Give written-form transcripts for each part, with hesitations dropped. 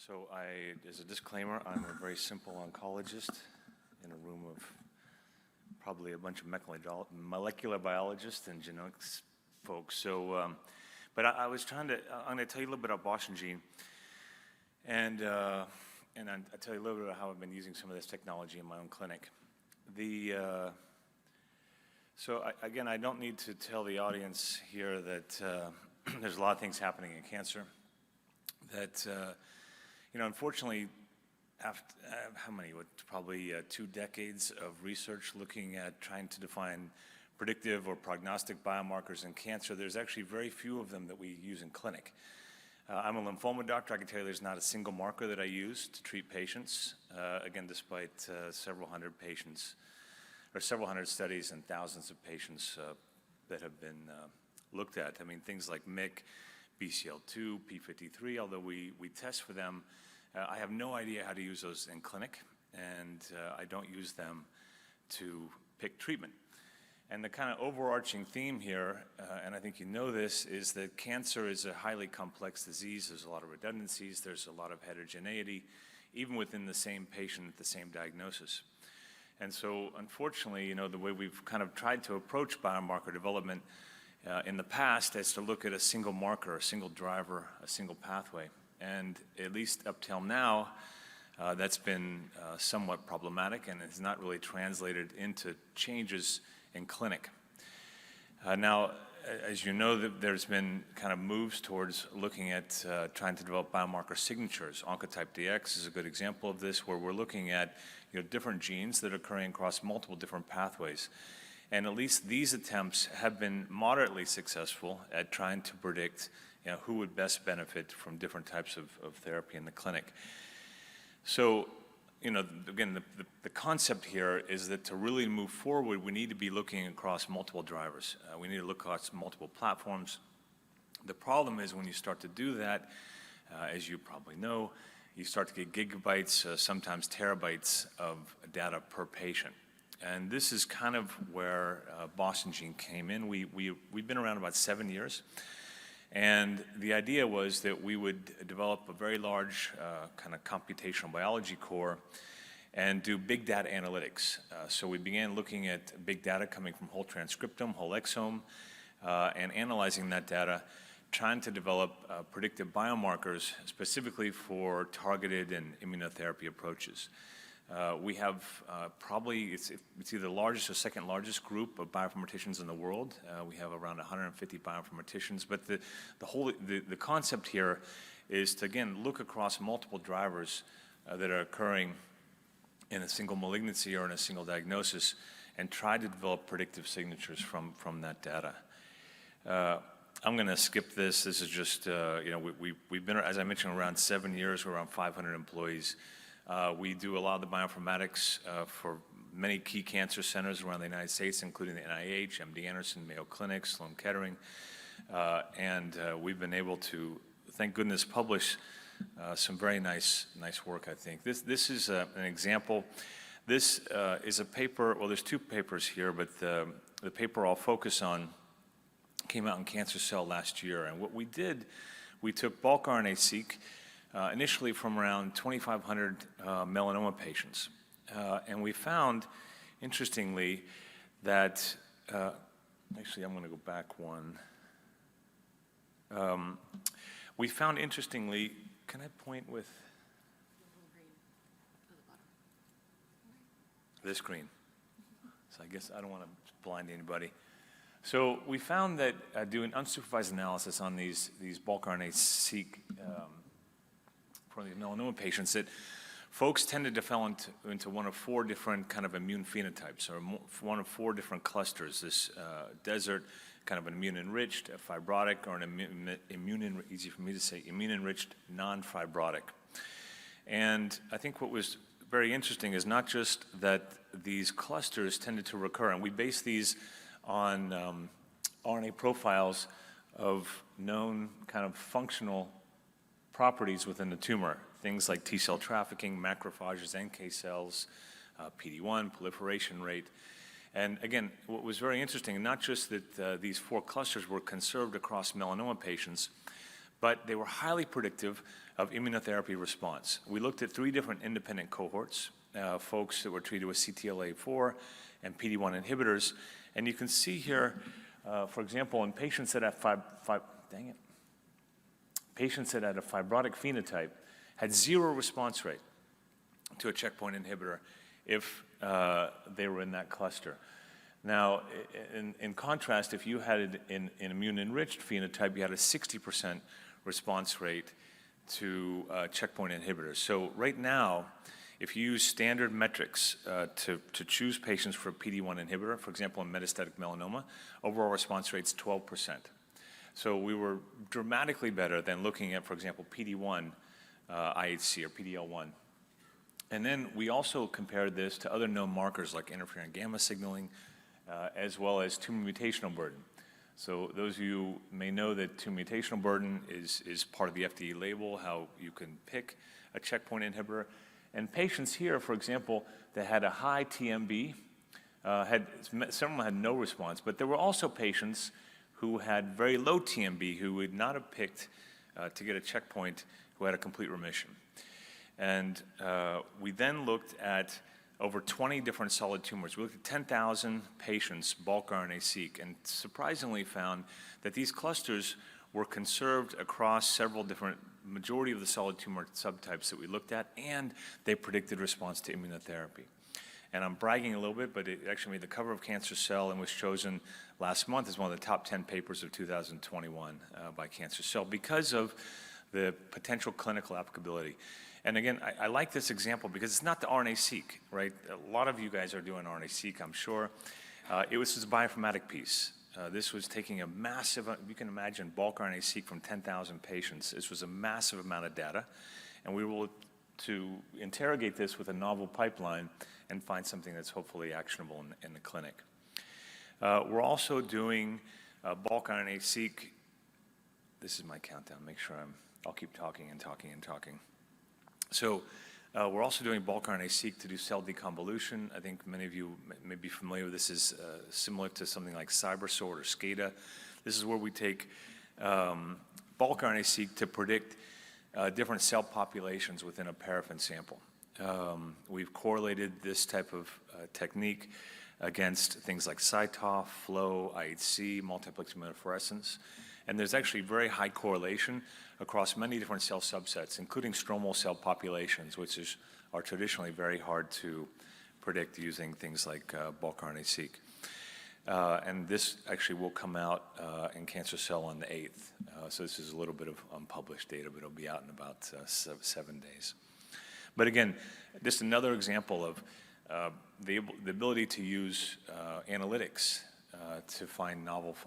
So as a disclaimer, I'm a very simple oncologist in a room of probably a bunch of molecular biologists and genomics folks. So, but I'm going to tell you a little bit about Boston Gene, and I'll tell you a little bit about how I've been using some of this technology in my own clinic. Again, I don't need to tell the audience here that there's a lot of things happening in cancer. That unfortunately, after probably 2 decades of research looking at trying to define predictive or prognostic biomarkers in cancer, there's actually very few of them that we use in clinic. I'm a lymphoma doctor. I can tell you there's not a single marker that I use to treat patients, again, despite several hundred patients, or several hundred studies and thousands of patients that have been looked at. I mean, things like MYC, BCL2, P53, although we test for them, I have no idea how to use those in clinic, and I don't use them to pick treatment. And the kind of overarching theme here, and I think you know this, is that cancer is a highly complex disease. There's a lot of redundancies. There's a lot of heterogeneity, even within the same patient, the same diagnosis. And so, unfortunately, the way we've kind of tried to approach biomarker development in the past is to look at a single marker, a single driver, a single pathway. And at least up till now, that's been somewhat problematic and has not really translated into changes in clinic. Now, as you know, there's been kind of moves towards looking at trying to develop biomarker signatures. Oncotype DX is a good example of this, where we're looking at different genes that are occurring across multiple different pathways. And at least these attempts have been moderately successful at trying to predict who would best benefit from different types of therapy in the clinic. So, again, the concept here is that to really move forward, we need to be looking across multiple drivers. We need to look across multiple platforms. The problem is when you start to do that, as you probably know, you start to get gigabytes, sometimes terabytes of data per patient. And this is kind of where Boston Gene came in. We've been around about 7 years. And the idea was that we would develop a very large kind of computational biology core and do big data analytics. So we began looking at big data coming from whole transcriptome, whole exome, and analyzing that data, trying to develop predictive biomarkers specifically for targeted and immunotherapy approaches. We have probably, it's either the largest or second largest group of bioinformaticians in the world. We have around 150 bioinformaticians, but the concept here is to, again, look across multiple drivers that are occurring in a single malignancy or in a single diagnosis and try to develop predictive signatures from that data. I'm going to skip this. This is just, we've been, as I mentioned, around 7 years. We're around 500 employees. We do a lot of the bioinformatics for many key cancer centers around the United States, including the NIH, MD Anderson, Mayo Clinic, Sloan Kettering. And we've been able to, thank goodness, publish some very nice work, I think. This is an example. This is a paper, well, there's 2 papers here, but the paper I'll focus on came out in Cancer Cell last year. And what we did, we took bulk RNA-seq, initially from around 2,500 melanoma patients. And we found, interestingly, that, actually I'm going to go back one. We found, interestingly, can I point with this green? So I guess I don't want to blind anybody. So we found that doing unsupervised analysis on these bulk RNA-seq for the melanoma patients, that folks tended to fall into one of 4 different kind of immune phenotypes, or one of 4 different clusters. This desert, kind of an immune-enriched, a fibrotic, or an easy for me to say, immune-enriched, non-fibrotic. And I think what was very interesting is not just that these clusters tended to recur, and we base these on RNA profiles of known kind of functional properties within the tumor, things like T-cell trafficking, macrophages, NK cells, PD-1, proliferation rate. And again, what was very interesting, not just that these 4 clusters were conserved across melanoma patients, but they were highly predictive of immunotherapy response. We looked at 3 different independent cohorts, folks that were treated with CTLA-4 and PD-1 inhibitors. And you can see here, for example, in patients that have patients that had a fibrotic phenotype had 0 response rate to a checkpoint inhibitor if they were in that cluster. Now, in contrast, if you had an immune-enriched phenotype, you had a 60% response rate to checkpoint inhibitors. So right now, if you use standard metrics to choose patients for a PD-1 inhibitor, for example, in metastatic melanoma, overall response rate's 12%. So we were dramatically better than looking at, for example, PD-1 IHC or PD-L1. And then we also compared this to other known markers like interferon gamma signaling, as well as tumor mutational burden. So those of you may know that tumor mutational burden is part of the FDA label, how you can pick a checkpoint inhibitor. And patients here, for example, that had a high TMB, some had no response, but there were also patients who had very low TMB who would not have picked to get a checkpoint who had a complete remission. And we then looked at over 20 different solid tumors. We looked at 10,000 patients, bulk RNA-seq, and surprisingly found that these clusters were conserved across several different, majority of the solid tumor subtypes that we looked at, and they predicted response to immunotherapy. And I'm bragging a little bit, but it actually made the cover of Cancer Cell and was chosen last month as one of the top 10 papers of 2021 by Cancer Cell because of the potential clinical applicability. And again, I like this example because it's not the RNA-seq, right? A lot of you guys are doing RNA-seq, I'm sure. It was a bioinformatic piece. This was taking a massive, you can imagine, bulk RNA-seq from 10,000 patients. This was a massive amount of data, and we were able to interrogate this with a novel pipeline and find something that's hopefully actionable in the clinic. We're also doing bulk RNA-seq. This is my countdown. Make sure I'll keep talking and talking and talking. So we're also doing bulk RNA-seq to do cell deconvolution. I think many of you may be familiar with this. Is similar to something like CyberSort or SCADA. This is where we take bulk RNA-seq to predict different cell populations within a paraffin sample. We've correlated this type of technique against things like CyTOF, flow, IHC, multiplex immunofluorescence. And there's actually very high correlation across many different cell subsets, including stromal cell populations, which are traditionally very hard to predict using things like bulk RNA-seq. And this actually will come out in Cancer Cell on the 8th. So this is a little bit of unpublished data, but it'll be out in about 7 days. But again, just another example of the ability to use analytics to find novel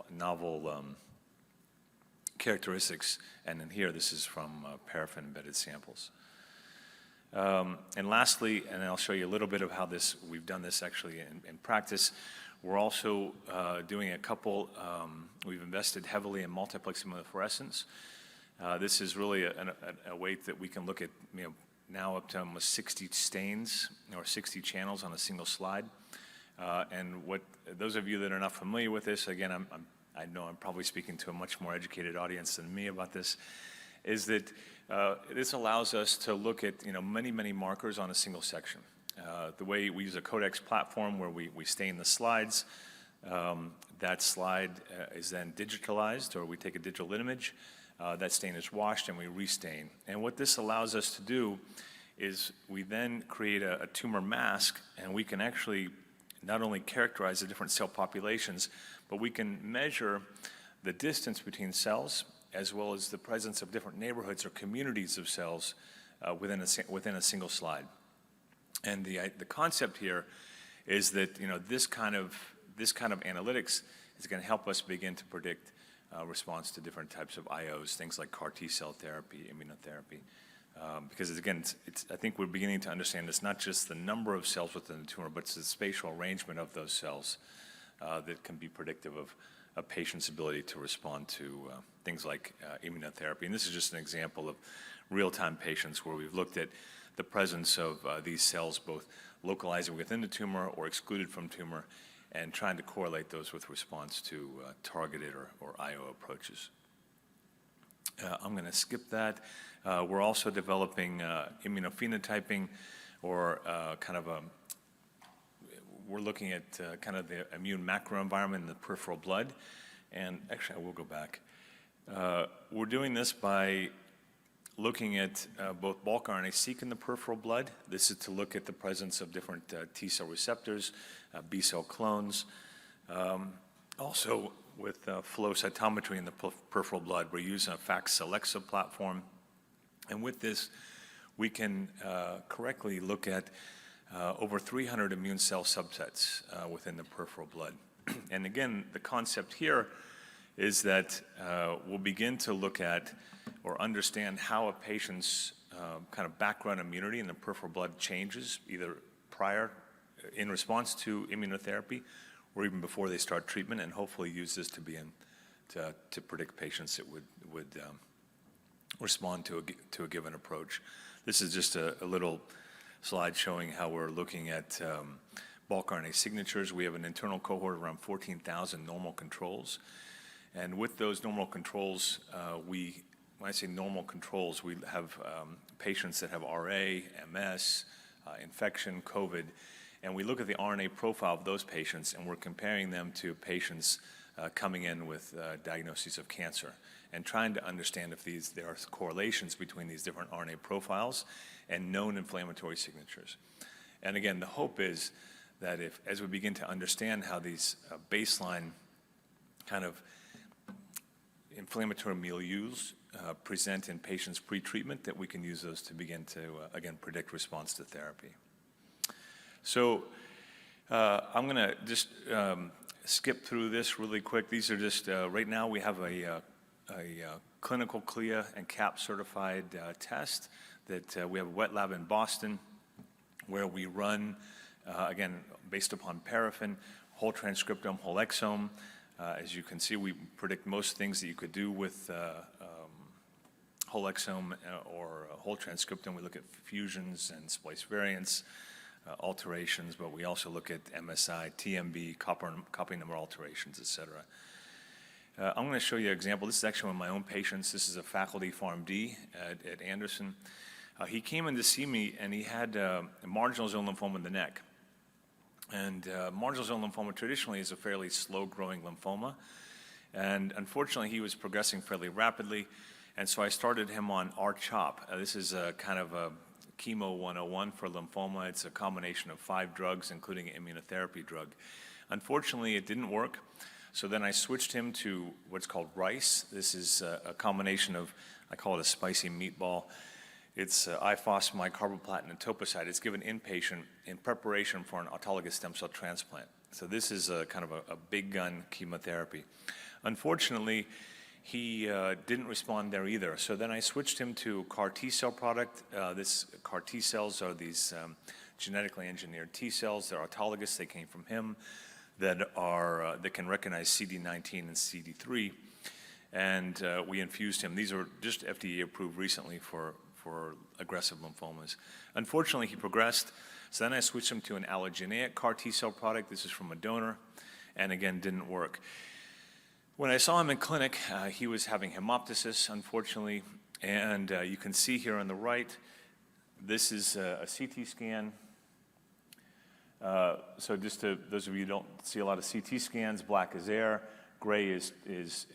characteristics, and in here, this is from paraffin-embedded samples. And lastly, and I'll show you a little bit of how we've done this actually in practice, we're also doing a couple, we've invested heavily in multiplex immunofluorescence. This is really a way that we can look at, now up to almost 60 stains or 60 channels on a single slide. And what those of you that are not familiar with this, again, I know I'm probably speaking to a much more educated audience than me about this, is that this allows us to look at many markers on a single section. The way we use a Codex platform where we stain the slides, that slide is then digitalized, or we take a digital image, that stain is washed and we restain. And what this allows us to do is we then create a tumor mask, and we can actually not only characterize the different cell populations, but we can measure the distance between cells as well as the presence of different neighborhoods or communities of cells within a single slide. And the concept here is that this kind of analytics is going to help us begin to predict response to different types of IOs, things like CAR T-cell therapy, immunotherapy. Because again, I think we're beginning to understand it's not just the number of cells within the tumor, but it's the spatial arrangement of those cells that can be predictive of a patient's ability to respond to things like immunotherapy. And this is just an example of real-time patients where we've looked at the presence of these cells both localizing within the tumor or excluded from tumor, and trying to correlate those with response to targeted or IO approaches. I'm going to skip that. We're also developing immunophenotyping, or we're looking at kind of the immune macroenvironment in the peripheral blood. And actually, I will go back. We're doing this by looking at both bulk RNA-seq in the peripheral blood. This is to look at the presence of different T-cell receptors, B-cell clones. Also, with flow cytometry in the peripheral blood, we're using a FACS-Alexa platform. And with this, we can correctly look at over 300 immune cell subsets within the peripheral blood. And again, the concept here is that we'll begin to look at or understand how a patient's kind of background immunity in the peripheral blood changes, either prior, in response to immunotherapy, or even before they start treatment, and hopefully use this to begin to predict patients that would respond to a given approach. This is just a little slide showing how we're looking at bulk RNA signatures. We have an internal cohort of around 14,000 normal controls. And with those normal controls, when I say normal controls, we have patients that have RA, MS, infection, COVID, and we look at the RNA profile of those patients, and we're comparing them to patients coming in with diagnoses of cancer, and trying to understand if there are correlations between these different RNA profiles and known inflammatory signatures. And again, the hope is that as we begin to understand how these baseline kind of inflammatory milieus present in patients pre-treatment, that we can use those to begin to, again, predict response to therapy. So I'm going to just skip through this really quick. These are just, right now we have a clinical CLIA and CAP certified test that we have a wet lab in Boston where we run, again, based upon paraffin, whole transcriptome, whole exome. As you can see, we predict most things that you could do with whole exome or whole transcriptome. We look at fusions and splice variants, alterations, but we also look at MSI, TMB, copy number alterations, et cetera. I'm going to show you an example. This is actually one of my own patients. This is a faculty PharmD at Anderson. He came in to see me, and he had marginal zone lymphoma in the neck. And marginal zone lymphoma traditionally is a fairly slow-growing lymphoma. And unfortunately, he was progressing fairly rapidly. And so I started him on R-CHOP. This is a kind of a chemo 101 for lymphoma. It's a combination of 5 drugs, including an immunotherapy drug. Unfortunately, it didn't work. So then I switched him to what's called RICE. This is a combination of, I call it a spicy meatball. It's ifosfamide, carboplatin, and etoposide. It's given inpatient in preparation for an autologous stem cell transplant. So this is a kind of a big gun chemotherapy. Unfortunately, he didn't respond there either. So then I switched him to CAR T-cell product. This CAR T-cells are these genetically engineered T-cells. They're autologous. They came from him, that can recognize CD19 and CD3. And we infused him. These are just FDA approved recently for aggressive lymphomas. Unfortunately, he progressed. So then I switched him to an allogeneic CAR T-cell product. This is from a donor, and again, didn't work. When I saw him in clinic, he was having hemoptysis, unfortunately, and you can see here on the right, this is a CT scan. So just to those of you who don't see a lot of CT scans, black is air, gray is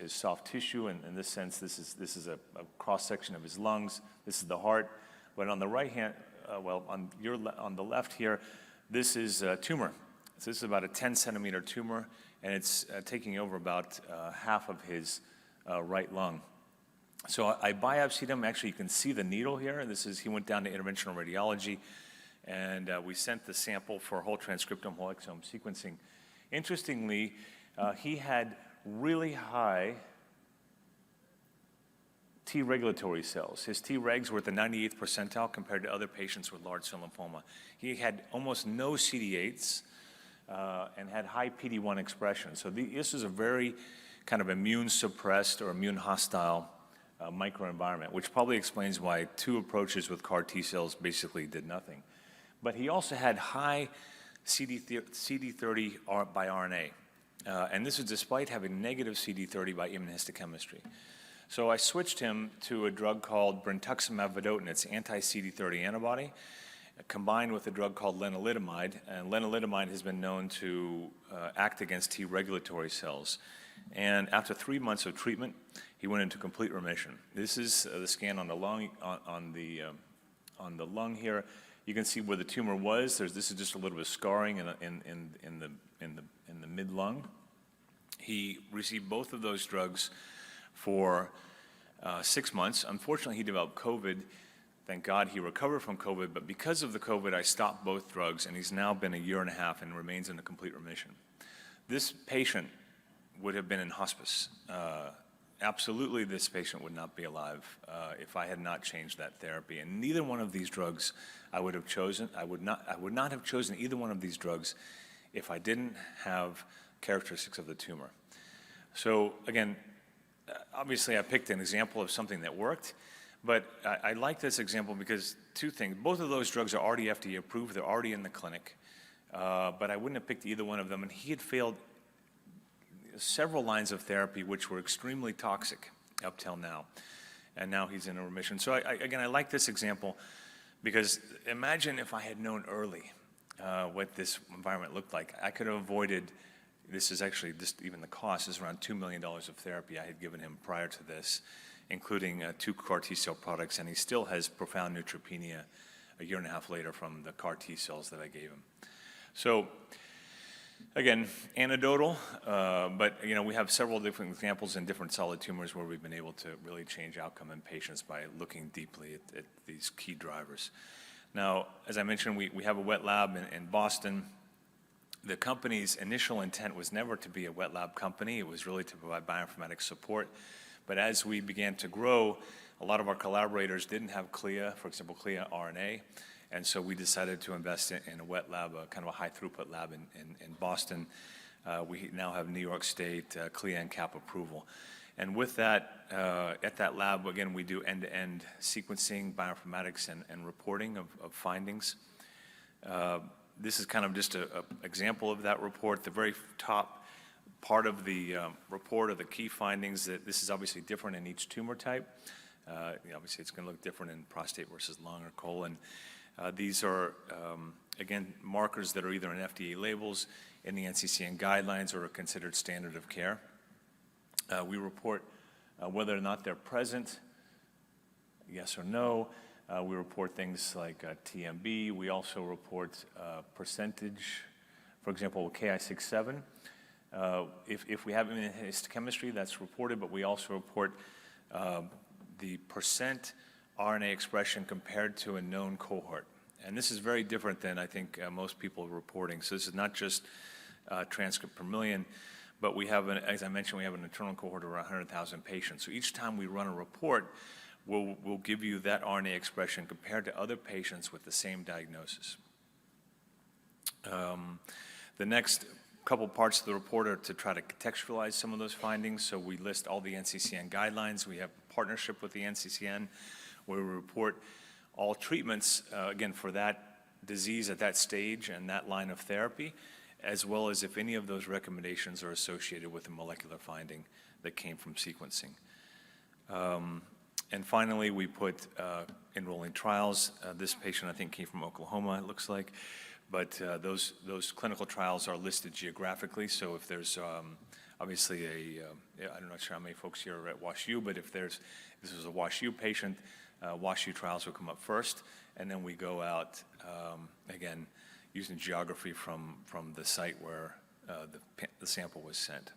soft tissue, and in this sense, this is a cross-section of his lungs. This is the heart. But on the right hand, on the left here, this is a tumor. So this is about a 10-centimeter tumor, and it's taking over about half of his right lung. So I biopsied him. Actually, you can see the needle here. He went down to interventional radiology, and we sent the sample for whole transcriptome, whole exome sequencing. Interestingly, he had really high T regulatory cells. His T regs were at the 98th percentile compared to other patients with large cell lymphoma. He had almost no CD8s and had high PD-1 expression. So this is a very kind of immune suppressed or immune hostile microenvironment, which probably explains why 2 approaches with CAR T cells basically did nothing. But he also had high CD30 by RNA. And this is despite having negative CD30 by immunohistochemistry. So I switched him to a drug called brentuximab vedotin. It's anti-CD30 antibody, combined with a drug called lenalidomide. And lenalidomide has been known to act against T regulatory cells. And after 3 months of treatment, he went into complete remission. This is the scan on the lung, on the lung here. You can see where the tumor was. This is just a little bit of scarring in the mid-lung. He received both of those drugs for 6 months. Unfortunately, he developed COVID. Thank God he recovered from COVID, but because of the COVID, I stopped both drugs, and he's now been 1.5 years and remains in a complete remission. This patient would have been in hospice. Absolutely, this patient would not be alive if I had not changed that therapy. And neither one of these drugs I would have chosen. I would not have chosen either one of these drugs if I didn't have characteristics of the tumor. So again, obviously I picked an example of something that worked, but I like this example because 2 things. Both of those drugs are already FDA approved. They're already in the clinic, but I wouldn't have picked either one of them. And he had failed several lines of therapy which were extremely toxic up till now, and now he's in a remission. So I like this example because imagine if I had known early what this environment looked like. I could have avoided, this is actually, just even the cost is around $2 million of therapy I had given him prior to this, including 2 CAR T-cell products, and he still has profound neutropenia 1.5 years later from the CAR T-cells that I gave him. So again, anecdotal, but we have several different examples in different solid tumors where we've been able to really change outcome in patients by looking deeply at these key drivers. Now, as I mentioned, we have a wet lab in Boston. The company's initial intent was never to be a wet lab company. It was really to provide bioinformatics support. But as we began to grow, a lot of our collaborators didn't have CLIA, for example, CLIA RNA. And so we decided to invest in a wet lab, kind of a high throughput lab in Boston. We now have New York State CLIA and CAP approval. And with that, at that lab, again, we do end-to-end sequencing, bioinformatics, and reporting of findings. This is kind of just an example of that report. The very top part of the report are the key findings. That this is obviously different in each tumor type. Obviously, it's going to look different in prostate versus lung or colon. These are, again, markers that are either in FDA labels, in the NCCN guidelines, or are considered standard of care. We report whether or not they're present, yes or no. We report things like TMB. We also report percentage, for example, Ki-67. If we have immunohistochemistry, that's reported, but we also report the percent RNA expression compared to a known cohort. And this is very different than I think most people are reporting. So this is not just transcript per million, but we have, as I mentioned, we have an internal cohort of around 100,000 patients. So each time we run a report, we'll give you that RNA expression compared to other patients with the same diagnosis. The next couple parts of the report are to try to contextualize some of those findings. So we list all the NCCN guidelines. We have a partnership with the NCCN where we report all treatments, again, for that disease at that stage and that line of therapy, as well as if any of those recommendations are associated with a molecular finding that came from sequencing. And finally, we put enrolling trials. This patient, I think, came from Oklahoma, it looks like. But those clinical trials are listed geographically. So if there's obviously I'm not sure how many folks here are at WashU, but if this is a WashU patient, WashU trials will come up first. And then we go out, again, using geography from the site where the sample was sent.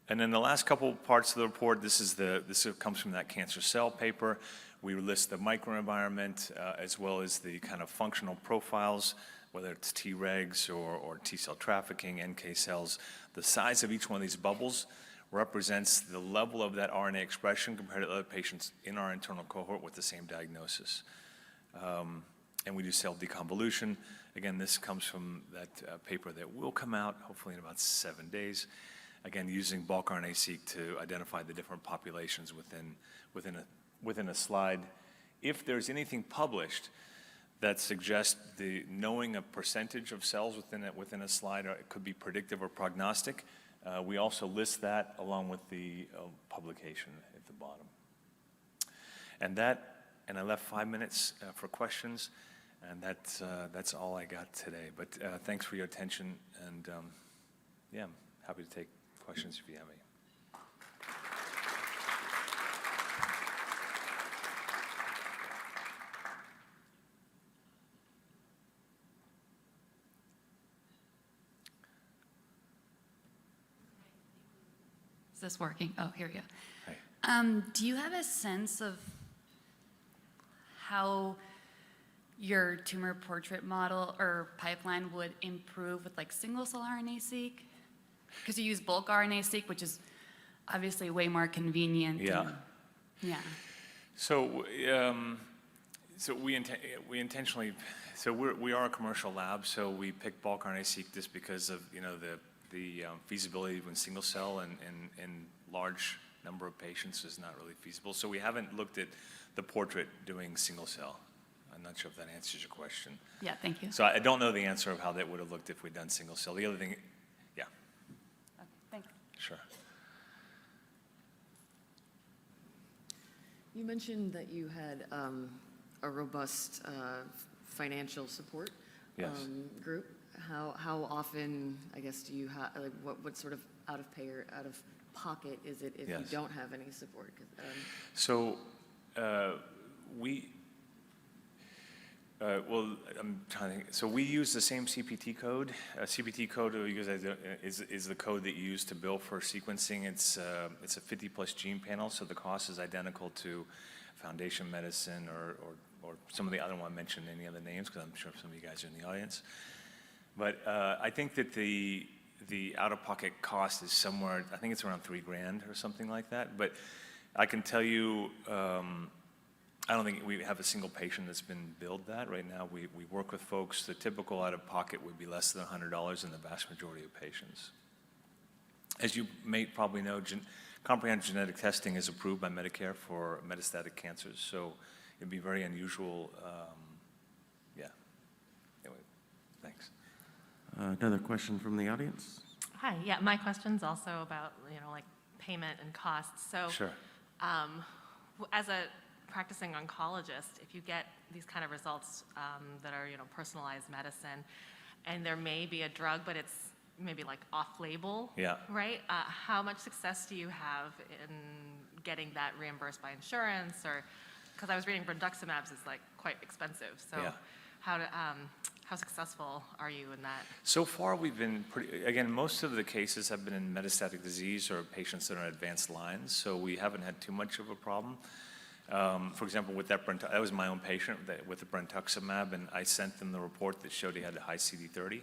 And then the last couple parts of the report, this comes from that cancer cell paper. We list the microenvironment as well as the kind of functional profiles, whether it's Tregs or T cell trafficking, NK cells. The size of each one of these bubbles represents the level of that RNA expression compared to other patients in our internal cohort with the same diagnosis. And we do cell deconvolution. Again, this comes from that paper that will come out hopefully in about 7 days. Again, using bulk RNA-seq to identify the different populations within a slide. If there's anything published that suggests knowing a percentage of cells within a slide, or it could be predictive or prognostic, We also list that along with the publication at the bottom. And I left 5 minutes for questions, and that's all I got today. But thanks for your attention, and yeah, I'm happy to take questions if you have any. Is this working? Oh, here we go. Hey. Do you have a sense of how your tumor portrait model or pipeline would improve with like single-cell RNA-seq? Because you use bulk RNA-seq, which is obviously way more convenient. Yeah. And, yeah. So, we intentionally. So we are a commercial lab. So we picked bulk RNA-seq just because of the feasibility when single cell and large number of patients is not really feasible. So we haven't looked at the portrait doing single cell. I'm not sure if that answers your question. Yeah. Thank you. So I don't know the answer of how that would have looked if we'd done single cell. The other thing, yeah. Okay, thanks. Sure. You mentioned that you had a robust financial support Yes. group. How often, I guess, do you have, like, what sort of out of pocket is it if Yes. you don't have any support? So well, I'm trying to think. So we use the same CPT code. CPT code we use is the code that you use to bill for sequencing. It's a 50+ gene panel, so the cost is identical to Foundation Medicine or some of the other one mentioned any other names, because I'm sure some of you guys are in the audience. But I think that the out-of-pocket cost is somewhere, I think it's around $3,000 or something like that. But I can tell you, I don't think we have a single patient that's been billed that. Right now, we work with folks. The typical out-of-pocket would be less than $100 in the vast majority of patients. As you may probably know, comprehensive genetic testing is approved by Medicare for metastatic cancers, so it'd be very unusual. Yeah. Anyway, thanks. Another question from the audience? Hi, yeah, my question's also about, like payment and costs. So, Sure. As a practicing oncologist, if you get these kind of results that are, personalized medicine, and there may be a drug, but it's maybe like off-label, Yeah. right? How much success do you have in getting that reimbursed by insurance? Or, because I was reading brentuximab is like quite expensive. So, Yeah. How successful are you in that? So far, we've been again, most of the cases have been in metastatic disease or patients that are in advanced lines, so we haven't had too much of a problem. For example, with that was my own patient with the brentuximab, and I sent them the report that showed he had a high CD30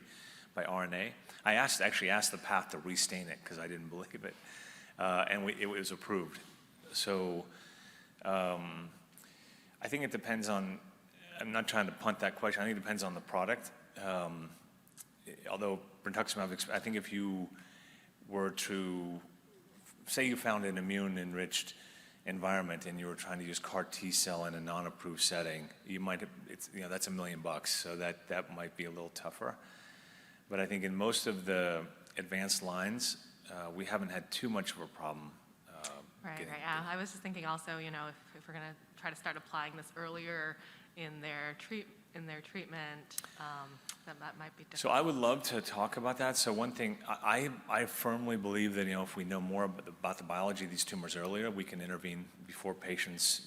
by RNA. I actually asked the path to restain it because I didn't believe it, and it was approved. So I think it depends on, I'm not trying to punt that question, I think it depends on the product. Although brentuximab, I think if you were to, say you found an immune-enriched environment and you were trying to use CAR T-cell in a non-approved setting, you might have, that's $1 million, so that might be a little tougher. But I think in most of the advanced lines, we haven't had too much of a problem. Right. Yeah. I was just thinking also, if we're going to try to start applying this earlier in their treatment, that might be difficult. So I would love to talk about that. So one thing, I firmly believe that, if we know more about the biology of these tumors earlier, we can intervene before patients,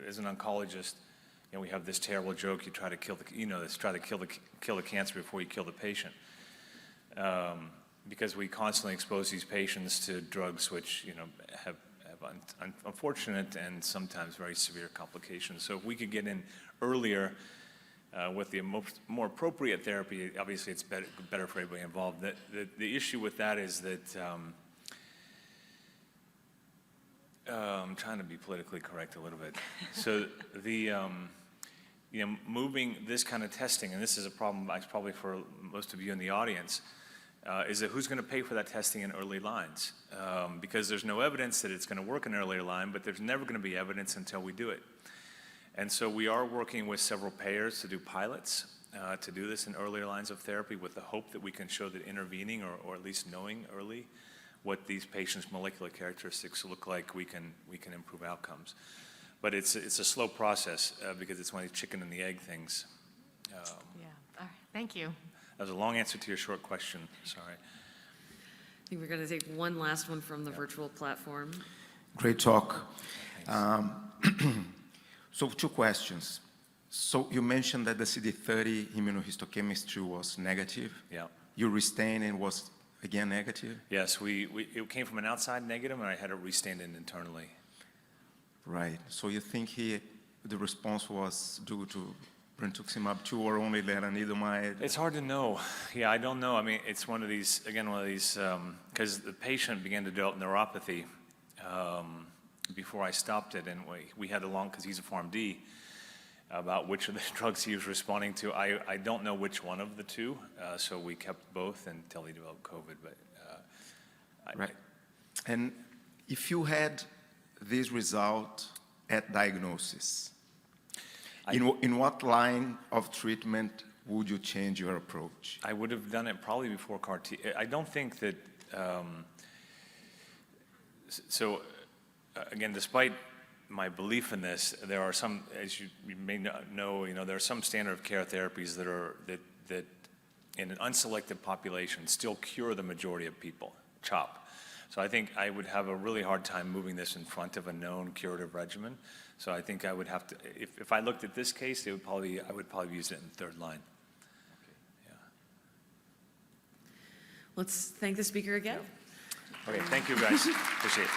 as an oncologist, we have this terrible joke, you try to kill the cancer before you kill the patient. Because we constantly expose these patients to drugs which, have unfortunate and sometimes very severe complications. So if we could get in earlier with the more appropriate therapy, obviously it's better for everybody involved. The issue with that is that, I'm trying to be politically correct a little bit. So moving this kind of testing, and this is a problem probably for most of you in the audience, is that who's going to pay for that testing in early lines? Because there's no evidence that it's going to work in earlier line, but there's never going to be evidence until we do it. And so we are working with several payers to do pilots. to do this in earlier lines of therapy with the hope that we can show that intervening or at least knowing early what these patients' molecular characteristics look like, we can improve outcomes. But it's a slow process because it's one of these chicken and the egg things. Yeah, all right, thank you. That was a long answer to your short question, sorry. I think we're going to take one last one from the virtual platform. Great talk. So 2 questions. So you mentioned that the CD30 immunohistochemistry was negative. Yeah. You restained and was again negative? Yes, it came from an outside negative, and I had to restand it internally. Right. So you think the response was due to brentuximab 2 or only lenalidomide? It's hard to know. Yeah, I don't know. I mean, it's one of these, because the patient began to develop neuropathy before I stopped it, and we had a long, because he's a PharmD, about which of the drugs he was responding to. I don't know which one of the 2, so we kept both until he developed COVID. But Right. And if you had this result at diagnosis, in what line of treatment would you change your approach? I would have done it probably before CAR T. I don't think that, again, despite my belief in this, there are some, as you may know, there are some standard of care therapies that in an unselected population still cure the majority of people, CHOP. So I think I would have a really hard time moving this in front of a known curative regimen. So I think I would have to, if I looked at this case, I would probably use it in 3rd line. Yeah. Let's thank the speaker again. Okay, thank you guys. Appreciate it.